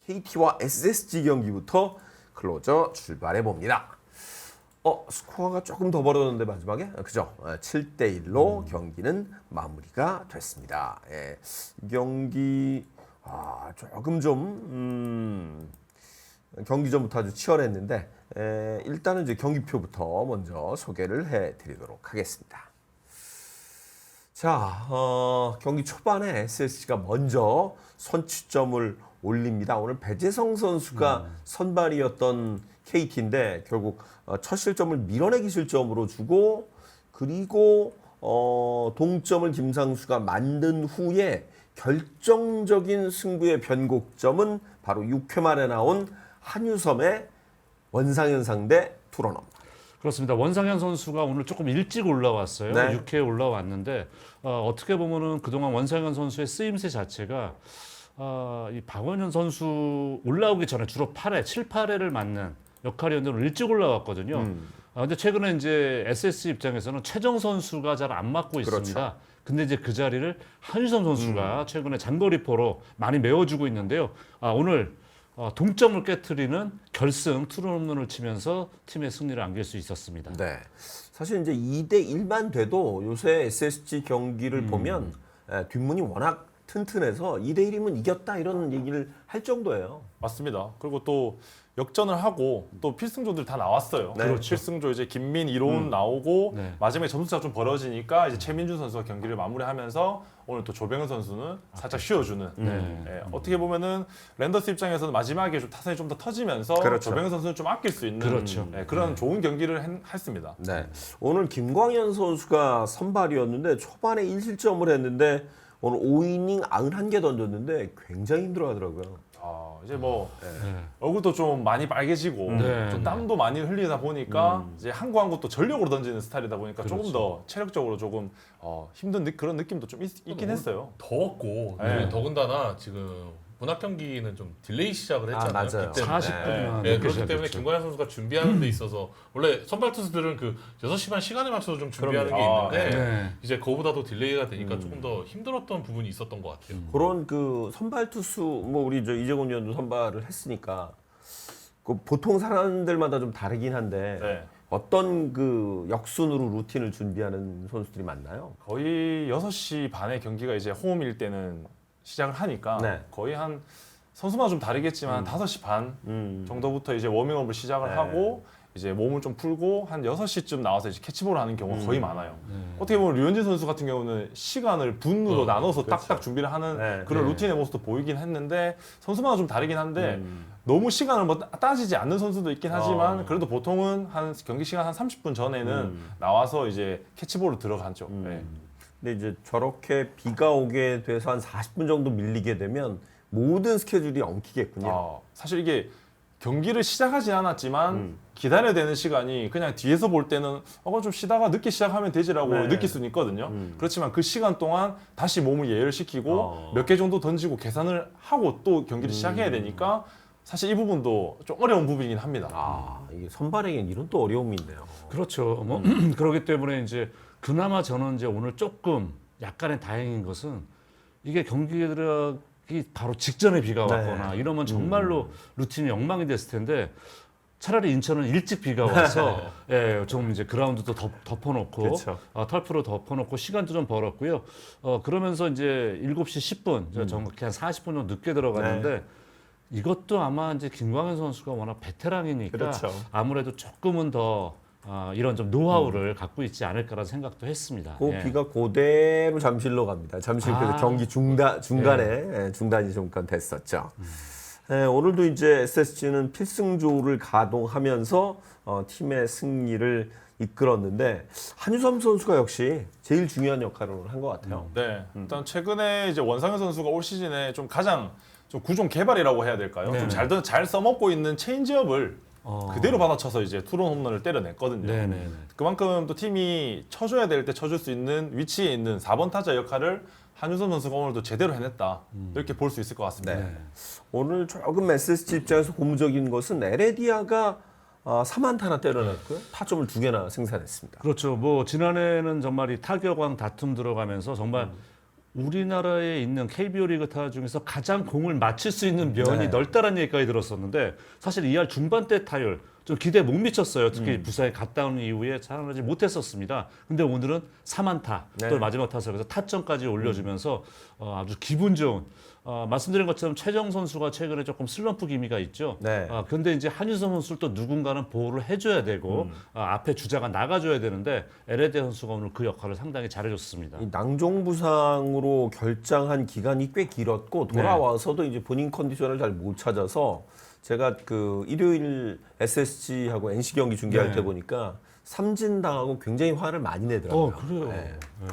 KT와 SSG 경기부터 클로저 출발해 봅니다. 스코어가 조금 더 벌어졌는데 마지막에 그죠? 7대1로 경기는 마무리가 됐습니다. 예, 이 경기 조금 좀 경기 전부터 아주 치열했는데 일단은 이제 경기표부터 먼저 소개를 해드리도록 하겠습니다. 자, 경기 초반에 SSG가 먼저 선취점을 올립니다. 오늘 배재성 선수가 선발이었던 KT인데 결국 첫 실점을 밀어내기 실점으로 주고 그리고 동점을 김상수가 만든 후에 결정적인 승부의 변곡점은 바로 6회 말에 나온 한유섬의 원상현 상대 투런업. 그렇습니다. 원상현 선수가 오늘 조금 일찍 올라왔어요. 네. 6회에 올라왔는데 어떻게 보면은 그동안 원상현 선수의 쓰임새 자체가 이 박원현 선수 올라오기 전에 주로 8회, 7, 8회를 맡는 역할이었는데 일찍 올라왔거든요. 근데 최근에 이제 SSG 입장에서는 최정 선수가 잘 안 맡고 있습니다. 그렇죠. 근데 이제 그 자리를 한유섬 선수가 최근에 장거리포로 많이 메워주고 있는데요. 오늘 동점을 깨트리는 결승 투런 홈런을 치면서 팀의 승리를 안길 수 있었습니다. 네. 사실 이제 2대1만 돼도 요새 SSG 경기를 보면 뒷문이 워낙 튼튼해서 2대1이면 이겼다 이런 얘기를 할 정도예요. 맞습니다. 그리고 또 역전을 하고 또 필승조들 다 나왔어요. 네. 그렇죠. 필승조 이제 김민, 이로운 나오고 네. 마지막에 점수가 좀 벌어지니까 이제 최민준 선수가 경기를 마무리하면서 오늘 또 조병현 선수는 살짝 쉬어주는. 예, 어떻게 보면은 랜더스 입장에서는 마지막에 좀 타선이 좀 더 터지면서 그렇죠. 조병현 선수는 좀 아낄 수 있는 그렇죠. 그런 좋은 경기를 했습니다. 네. 오늘 김광현 선수가 선발이었는데 초반에 1실점을 했는데 오늘 5이닝 91개 던졌는데 굉장히 힘들어하더라고요. 이제 뭐 얼굴도 좀 많이 빨개지고 네. 좀 땀도 많이 흘리다 보니까 이제 한 구 한 구 또 전력으로 던지는 스타일이다 보니까 조금 그렇죠. 더 체력적으로 조금 힘든 그런 느낌도 좀 있긴 했어요. 더웠고 네. 더군다나 지금 문학 경기는 좀 딜레이 시작을 했잖아요. 맞아요. 기 때문에. 40분이나 네, 그렇기 때문에 김광현 선수가 준비하는 데 있어서 원래 선발 투수들은 그 6시 반 시간에 맞춰서 좀 준비하는 그럼요. 게 있는데 네. 이제 그거보다도 딜레이가 되니까 조금 더 힘들었던 부분이 있었던 것 같아요. 그런 그 선발 투수 뭐 우리 저 이재곤 위원도 선발을 했으니까 그 보통 사람들마다 좀 다르긴 한데 네. 어떤 그 역순으로 루틴을 준비하는 선수들이 많나요? 거의 6시 반에 경기가 이제 홈일 때는 시작을 하니까 네. 거의 한 선수마다 좀 다르겠지만 5시 반 정도부터 이제 워밍업을 시작을 네. 하고 이제 몸을 좀 풀고 한 6시쯤 나와서 이제 캐치볼을 하는 경우가 거의 많아요. 어떻게 보면 류현진 선수 같은 경우는 시간을 분으로 나눠서 딱딱 준비를 하는 네. 그런 루틴의 모습도 보이긴 했는데 선수마다 좀 다르긴 한데 너무 시간을 뭐 따지지 않는 선수도 있긴 하지만 그래도 보통은 한 경기 시간 한 30분 전에는 나와서 이제 캐치볼로 들어가죠. 네. 근데 이제 저렇게 비가 오게 돼서 한 40분 정도 밀리게 되면 모든 스케줄이 엉키겠군요. 사실 이게 경기를 시작하지 않았지만 기다려야 되는 시간이 그냥 뒤에서 볼 때는 좀 쉬다가 늦게 시작하면 되지라고 네. 느낄 수는 있거든요. 그렇지만 그 시간 동안 다시 몸을 예열시키고 몇 개 정도 던지고 계산을 하고 또 경기를 시작해야 되니까 사실 이 부분도 좀 어려운 부분이긴 합니다. 이게 선발에겐 이런 또 어려움이 있네요. 그렇죠. 뭐 그렇기 때문에 이제 그나마 저는 이제 오늘 조금 약간의 다행인 것은 이게 경기에 들어가기 바로 직전에 비가 왔거나 이러면 정말로 루틴이 엉망이 됐을 텐데 차라리 인천은 일찍 비가 와서 좀 이제 그라운드도 덮어놓고 그렇죠. 털프로 덮어놓고 시간도 좀 벌었고요. 그러면서 이제 7시 10분 정확히 한 40분 정도 늦게 들어갔는데 이것도 아마 이제 김광현 선수가 워낙 베테랑이니까 그렇죠. 아무래도 조금은 더 이런 좀 노하우를 갖고 있지 않을까라는 생각도 했습니다. 그 비가 그대로 잠실로 갑니다. 잠실 그래서 경기 중간에 중단이 잠깐 됐었죠. 오늘도 이제 SSG는 필승조를 가동하면서 팀의 승리를 이끌었는데 한유섬 선수가 역시 제일 중요한 역할을 한 것 같아요. 네, 일단 최근에 이제 원상현 선수가 올 시즌에 좀 가장 좀 구종 개발이라고 해야 될까요? 네. 좀 잘 써먹고 있는 체인지업을 그대로 받아쳐서 이제 투런 홈런을 때려냈거든요. 네네네. 그만큼 또 팀이 쳐줘야 될 때 쳐줄 수 있는 위치에 있는 4번 타자 역할을 한유섬 선수가 오늘도 제대로 해냈다. 이렇게 볼 수 있을 것 같습니다. 네. 오늘 조금 SSG 입장에서 고무적인 것은 에레디아가 3안타나 때려냈고요. 타점을 2개나 생산했습니다. 그렇죠. 뭐 지난해는 정말 이 타격왕 다툼 들어가면서 정말 우리나라에 있는 KBO 리그 타 중에서 가장 공을 맞출 수 있는 면이 네. 넓다라는 얘기까지 들었었는데 사실 2할 중반대 타율 좀 기대에 못 미쳤어요. 특히 부산에 갔다 온 이후에 살아나지 못했었습니다. 근데 오늘은 3안타 네. 또 마지막 타석에서 타점까지 올려주면서 아주 기분 좋은 말씀드린 것처럼 최정 선수가 최근에 조금 슬럼프 기미가 있죠. 네. 그런데 이제 한유섬 선수를 또 누군가는 보호를 해줘야 되고 앞에 주자가 나가줘야 되는데 에레데 선수가 오늘 그 역할을 상당히 잘해줬습니다. 이 낭종 부상으로 결장한 기간이 꽤 길었고 돌아와서도 이제 본인 컨디션을 잘 못 찾아서 제가 그 일요일 SSG하고 NC 경기 중계할 네. 때 보니까 삼진 당하고 굉장히 화를 많이 내더라고요. 그래요. 네. 네.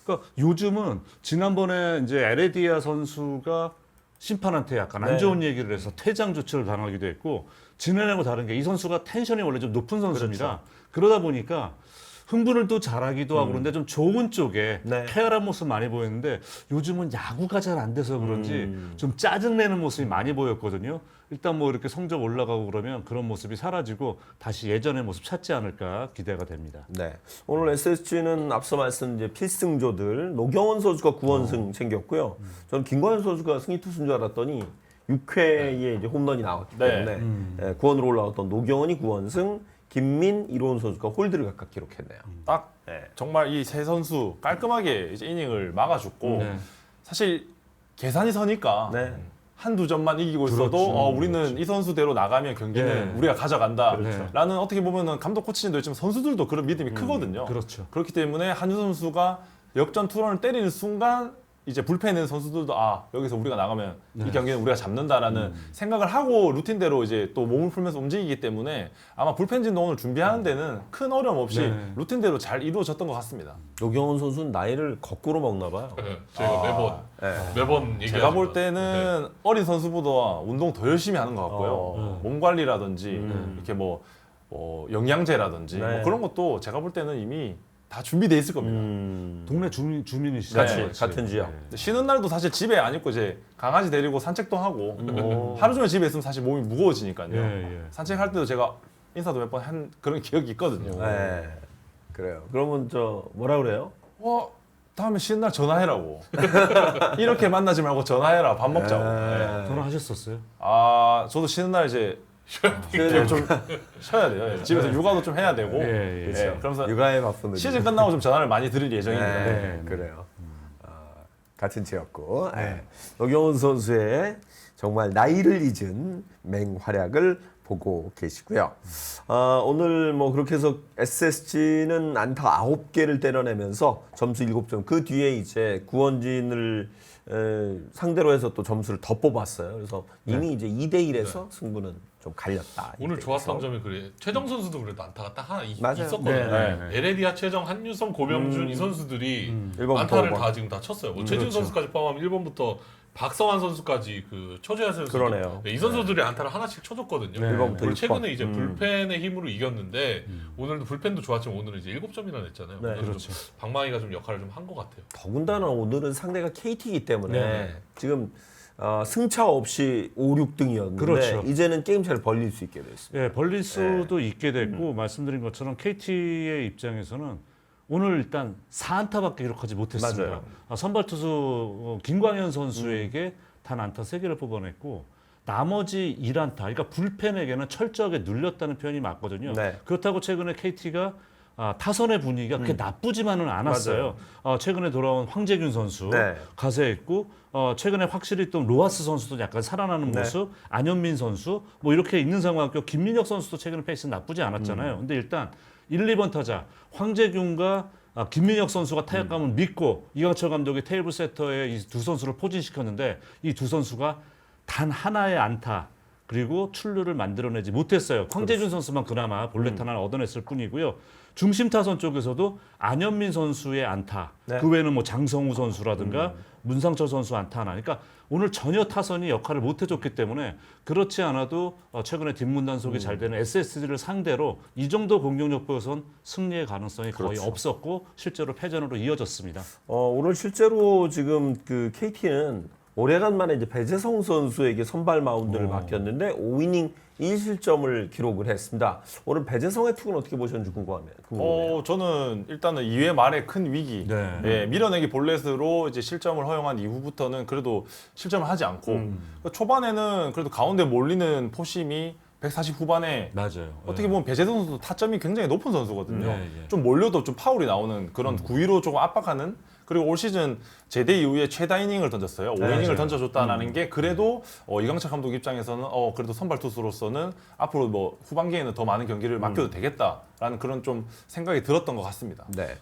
그러니까 요즘은 지난번에 이제 에레디아 선수가 심판한테 약간 안 네. 좋은 얘기를 해서 퇴장 조치를 당하기도 했고 지난해하고 다른 게 이 선수가 텐션이 원래 좀 높은 선수입니다. 그러다 보니까 흥분을 또 잘하기도 하고 그런데 좀 좋은 쪽에 네. 쾌활한 모습 많이 보였는데 요즘은 야구가 잘 안 돼서 그런지 좀 짜증내는 모습이 많이 보였거든요. 일단 뭐 이렇게 성적 올라가고 그러면 그런 모습이 사라지고 다시 예전의 모습 찾지 않을까 기대가 됩니다. 네. 오늘 SSG는 앞서 말씀 이제 필승조들 노경원 선수가 9원승 챙겼고요. 저는 김광현 선수가 승리 투수인 줄 알았더니 6회에 이제 홈런이 나왔기 네. 때문에 9원으로 올라왔던 노경원이 9원승, 김민, 이로운 선수가 홀드를 각각 기록했네요. 딱 네. 정말 이 세 선수 깔끔하게 이제 이닝을 막아줬고 네. 사실 계산이 서니까 네. 한두 점만 이기고 있어도 그렇죠. 우리는 이 선수대로 나가면 경기는 네. 우리가 가져간다라는 그렇죠. 어떻게 보면은 감독 코치진도 있지만 선수들도 그런 믿음이 크거든요. 그렇죠. 그렇기 때문에 한유 선수가 역전 투런을 때리는 순간 이제 불펜에 있는 선수들도 여기서 우리가 나가면 이 경기는 우리가 잡는다라는 생각을 하고 루틴대로 이제 또 몸을 풀면서 움직이기 때문에 아마 불펜진도 오늘 준비하는 데는 큰 어려움 없이 네. 루틴대로 잘 이루어졌던 것 같습니다. 노경원 선수는 나이를 거꾸로 먹나 봐요. 네, 저희가 네. 매번 얘기하지만 제가 볼 때는 어린 선수보다 운동 더 열심히 하는 것 같고요. 몸 관리라든지 이렇게 뭐 영양제라든지 네. 뭐 그런 것도 제가 볼 때는 이미 다 준비돼 있을 겁니다. 동네 주민이시죠? 같이 같은 지역. 근데 쉬는 날도 사실 집에 안 있고 이제 강아지 데리고 산책도 하고 하루 종일 집에 있으면 사실 몸이 무거워지니까요. 예. 산책할 때도 제가 인사도 몇 번 한 그런 기억이 있거든요. 네. 그래요. 그러면 저 뭐라 그래요? 다음에 쉬는 날 전화해라고. 이렇게 만나지 말고 전화해라. 밥 먹자고. 네. 전화하셨었어요? 저도 쉬는 날 이제 좀 쉬어야 돼요. 예. 집에서 육아도 좀 해야 되고. 예, 예. 예, 그러면서 육아에 바쁜 시즌 끝나고 좀 전화를 많이 드릴 예정입니다. 네, 그래요. 같은 지역구. 네. 노경원 선수의 정말 나이를 잊은 맹활약을 보고 계시고요. 오늘 뭐 그렇게 해서 SSG는 안타 9개를 때려내면서 점수 7점. 그 뒤에 이제 구원진을 상대로 해서 또 점수를 더 뽑았어요. 그래서 이미 이제 2대 1에서 승부는 좀 갈렸다. 오늘 2대1에서. 좋았던 점이 그래. 최정 선수도 그래도 안타가 딱 하나 맞아요. 있었거든요. 네. 에레디아, 최정, 한유섬, 고명준 이 선수들이 일본 안타를 포함. 다 지금 다 쳤어요. 뭐 최준 그렇죠. 선수까지 포함하면 1번부터 박성환 선수까지 그 초재하 선수 그러네요. 이 선수들이 안타를 하나씩 쳐줬거든요. 네. 1번부터 오늘 6번. 최근에 이제 불펜의 힘으로 이겼는데 오늘도 불펜도 좋았지만 오늘은 이제 7점이나 냈잖아요. 네. 오늘은 그렇죠. 좀 방망이가 좀 역할을 좀 한 것 같아요. 더군다나 오늘은 상대가 KT이기 때문에 네. 지금 승차 없이 5, 6등이었는데 그렇죠. 이제는 게임차를 벌릴 수 있게 됐습니다. 예, 벌릴 수도 있게 됐고 말씀드린 것처럼 KT의 입장에서는 오늘 일단 4안타밖에 기록하지 못했습니다. 맞아요. 선발 투수 김광현 선수에게 단 안타 3개를 뽑아냈고 나머지 1안타, 그러니까 불펜에게는 철저하게 눌렸다는 표현이 맞거든요. 네. 그렇다고 최근에 KT가 타선의 분위기가 그렇게 나쁘지만은 않았어요. 최근에 돌아온 황재균 선수 네. 가세했고 최근에 확실히 또 로하스 선수도 약간 살아나는 네. 모습, 안현민 선수 뭐 이렇게 있는 상황이고 김민혁 선수도 최근에 페이스 나쁘지 않았잖아요. 근데 일단 1, 2번 타자 황재균과 김민혁 선수가 타격감을 믿고 이강철 감독이 테이블 세터에 이 두 선수를 포진시켰는데 이 두 선수가 단 하나의 안타 그리고 출루를 만들어내지 못했어요. 황재균 선수만 그나마 볼넷 하나를 얻어냈을 뿐이고요. 중심 타선 쪽에서도 안현민 선수의 안타, 네. 그 외에는 뭐 장성우 선수라든가 문상철 선수 안타 하나. 그러니까 오늘 전혀 타선이 역할을 못 해줬기 때문에 그렇지 않아도 최근에 뒷문단속이 잘 되는 SSG를 상대로 이 정도 공격력 보여선 승리의 가능성이 거의 그렇죠. 없었고 실제로 패전으로 이어졌습니다. 오늘 실제로 지금 그 KT는 오래간만에 이제 배재성 선수에게 선발 마운드를 맡겼는데 5이닝 1실점을 기록을 했습니다. 오늘 배재성의 투구는 어떻게 보셨는지 궁금하네요. 저는 일단은 2회 말에 큰 위기, 네. 예, 밀어내기 볼넷으로 이제 실점을 허용한 이후부터는 그래도 실점을 하지 않고 초반에는 그래도 가운데 몰리는 포심이 140 후반에 맞아요. 어떻게 보면 배재성 선수도 타점이 굉장히 높은 선수거든요. 예. 좀 몰려도 좀 파울이 나오는 그런 구위로 조금 압박하는. 그리고 올 시즌 제대 이후에 최다 이닝을 던졌어요. 5이닝을 던져줬다라는 게 그래도 이강철 감독 입장에서는 그래도 선발 투수로서는 앞으로 뭐 후반기에는 더 많은 경기를 맡겨도 되겠다라는 그런 좀 생각이 들었던 것 같습니다. 네.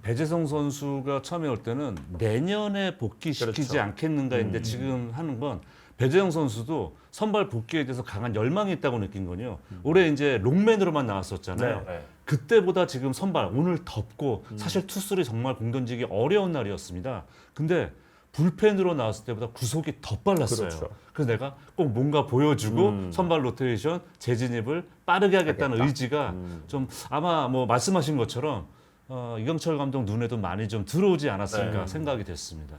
배재성 선수가 처음에 올 때는 내년에 복귀시키지 그렇죠. 않겠는가 했는데 지금 하는 건 배재성 선수도 선발 복귀에 대해서 강한 열망이 있다고 느낀 거요. 올해 이제 롱맨으로만 나왔었잖아요. 네. 그때보다 지금 선발 오늘 덥고 사실 투수들이 정말 공 던지기 어려운 날이었습니다. 근데 불펜으로 나왔을 때보다 구속이 더 빨랐어요. 그렇죠. 그래서 내가 꼭 뭔가 보여주고 선발 로테이션 재진입을 빠르게 하겠다는 의지가 좀 아마 뭐 말씀하신 것처럼 이강철 감독 눈에도 많이 좀 들어오지 않았을까 생각이 됐습니다.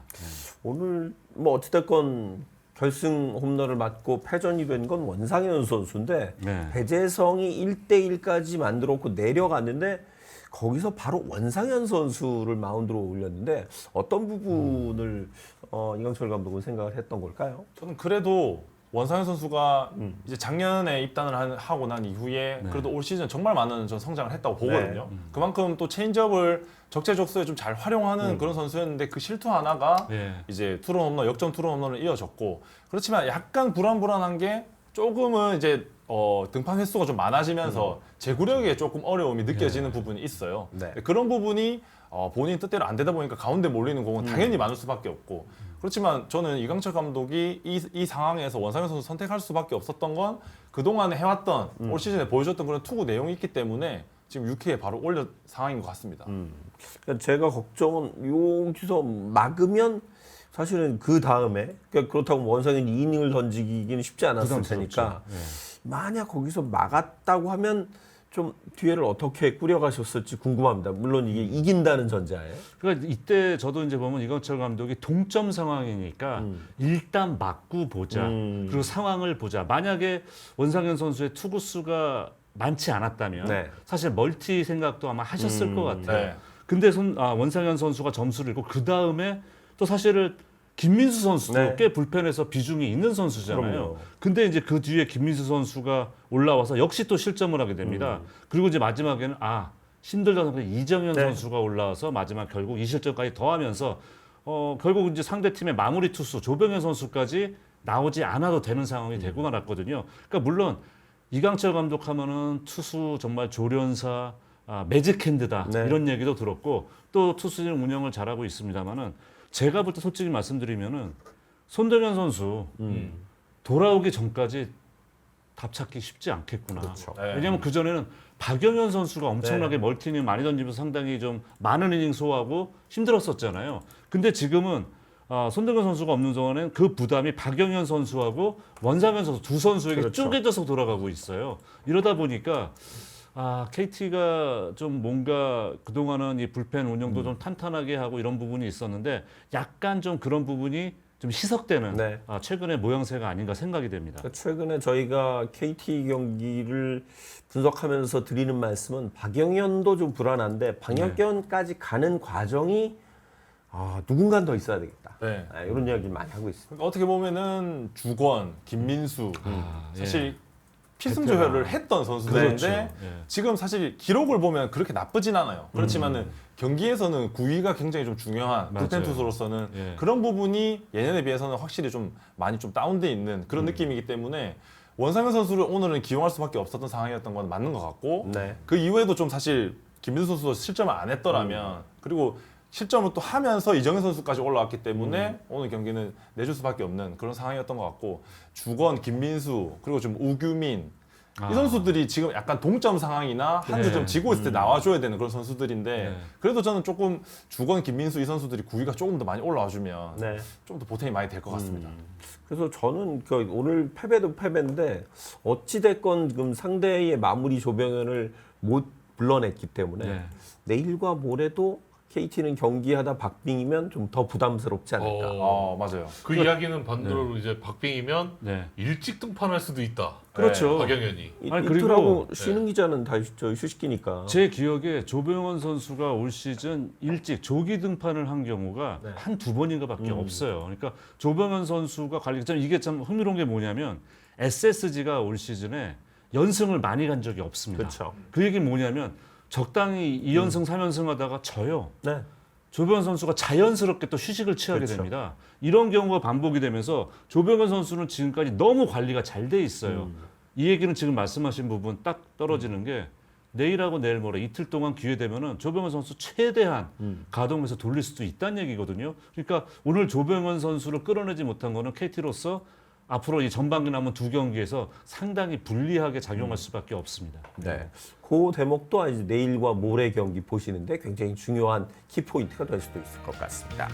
오늘 뭐 어찌됐건 결승 홈런을 맞고 패전이 된 건 원상현 선수인데 네. 배재성이 1대1까지 만들었고 내려갔는데 거기서 바로 원상현 선수를 마운드로 올렸는데 어떤 부분을 이강철 감독은 생각을 했던 걸까요? 저는 그래도 원상현 선수가 이제 작년에 입단을 하고 난 이후에 네. 그래도 올 시즌 정말 많은 전 성장을 했다고 보거든요. 그만큼 또 체인지업을 적재적소에 좀 잘 활용하는 그런 선수였는데 그 실투 하나가 예. 이제 투런 홈런, 역전 투런 홈런을 이어졌고 그렇지만 약간 불안한 게 조금은 이제 등판 횟수가 좀 많아지면서 제구력에 조금 어려움이 느껴지는 부분이 있어요. 네. 그런 부분이 본인 뜻대로 안 되다 보니까 가운데 몰리는 공은 당연히 많을 수밖에 없고 그렇지만 저는 이강철 감독이 이 상황에서 원상현 선수 선택할 수밖에 없었던 건 그동안에 해왔던 올 시즌에 보여줬던 그런 투구 내용이 있기 때문에 지금 6회에 바로 올려 상황인 것 같습니다. 그러니까 제가 걱정은 여기서 막으면 사실은 그 다음에 그렇다고 원상현이 2이닝을 던지기는 쉽지 않았을 테니까 만약 거기서 막았다고 하면 좀 뒤에를 어떻게 꾸려가셨을지 궁금합니다. 물론 이게 이긴다는 전제하에. 그러니까 이때 저도 이제 보면 이강철 감독이 동점 상황이니까 일단 맞고 보자. 그리고 상황을 보자. 만약에 원상현 선수의 투구수가 많지 않았다면 네. 사실 멀티 생각도 아마 하셨을 것 같아요. 네. 근데 원상현 선수가 점수를 잃고 그 다음에 또 사실은 김민수 선수도 네. 꽤 불펜에서 비중이 있는 선수잖아요. 그럼요. 근데 이제 그 뒤에 김민수 선수가 올라와서 역시 또 실점을 하게 됩니다. 그리고 이제 마지막에는 힘들다 보니까 이정현 네. 선수가 올라와서 마지막 결국 2실점까지 더하면서 결국 이제 상대 팀의 마무리 투수 조병현 선수까지 나오지 않아도 되는 상황이 되고 말았거든요. 그러니까 물론 이강철 감독 하면은 투수 정말 조련사, 매직핸드다 네. 이런 얘기도 들었고 또 투수진 운영을 잘하고 있습니다만은 제가 볼 때 솔직히 말씀드리면은 손동현 선수 돌아오기 전까지 답 찾기 쉽지 않겠구나. 그렇죠. 네. 왜냐하면 그 전에는 박영현 선수가 엄청나게 멀티닝 많이 던지면서 상당히 좀 많은 이닝 소화하고 힘들었었잖아요. 근데 지금은 손동현 선수가 없는 동안엔 그 부담이 박영현 선수하고 원상현 선수 두 선수에게 그렇죠. 쪼개져서 돌아가고 있어요. 이러다 보니까 KT가 좀 뭔가 그동안은 이 불펜 운영도 좀 탄탄하게 하고 이런 부분이 있었는데 약간 좀 그런 부분이 좀 희석되는 네. 최근의 모양새가 아닌가 생각이 됩니다. 그러니까 최근에 저희가 KT 경기를 분석하면서 드리는 말씀은 박영현도 좀 불안한데 박영현까지 가는 과정이 누군가 더 있어야 되겠다. 네. 이런 이야기를 많이 하고 있습니다. 그러니까 어떻게 보면은 주권, 김민수 사실 필승 베테랑. 조혈을 했던 선수들인데 그렇죠. 예. 지금 사실 기록을 보면 그렇게 나쁘진 않아요. 그렇지만은 경기에서는 구위가 굉장히 좀 중요한 맞아요. 불펜 투수로서는 예. 그런 부분이 예년에 비해서는 확실히 좀 많이 좀 다운돼 있는 그런 느낌이기 때문에 원상현 선수를 오늘은 기용할 수밖에 없었던 상황이었던 건 맞는 것 같고 네. 그 이후에도 좀 사실 김민수 선수도 실점을 안 했더라면 그리고 실점을 또 하면서 이정현 선수까지 올라왔기 때문에 오늘 경기는 내줄 수밖에 없는 그런 상황이었던 것 같고 주건, 김민수 그리고 좀 우규민 이 선수들이 지금 약간 동점 상황이나 한두 점 지고 있을 때 나와줘야 되는 그런 선수들인데 네. 그래도 저는 조금 주건, 김민수 이 선수들이 구위가 조금 더 많이 올라와주면 네. 좀 더 보탬이 많이 될 것 같습니다. 그래서 저는 오늘 패배도 패배인데 어찌 됐건 지금 상대의 마무리 조병현을 못 불러냈기 때문에 네. 내일과 모레도 KT는 경기하다 박빙이면 좀 더 부담스럽지 않을까. 맞아요. 그 이야기는 반대로 이제 박빙이면 네. 일찍 등판할 수도 있다. 그렇죠. 박영현이. 아니, 그리고 이틀하고 쉬는 기자는 다 휴식기니까. 제 기억에 조병헌 선수가 올 시즌 일찍 조기 등판을 한 경우가 네. 한 두 번인가밖에 없어요. 그러니까 조병헌 선수가 이게 참 흥미로운 게 뭐냐면 SSG가 올 시즌에 연승을 많이 간 적이 없습니다. 그렇죠. 그 얘기는 뭐냐면 적당히 2연승, 3연승 하다가 져요. 네. 조병헌 선수가 자연스럽게 또 휴식을 취하게 그렇죠. 됩니다. 이런 경우가 반복이 되면서 조병헌 선수는 지금까지 너무 관리가 잘 돼 있어요. 이 얘기는 지금 말씀하신 부분 딱 떨어지는 게 내일하고 내일 모레 이틀 동안 기회 되면은 조병헌 선수 최대한 가동해서 돌릴 수도 있다는 얘기거든요. 그러니까 오늘 조병헌 선수를 끌어내지 못한 거는 KT로서 앞으로 이 전반기 남은 두 경기에서 상당히 불리하게 작용할 수밖에 없습니다. 네. 그 대목도 이제 내일과 모레 경기 보시는데 굉장히 중요한 키포인트가 될 수도 있을 것 같습니다.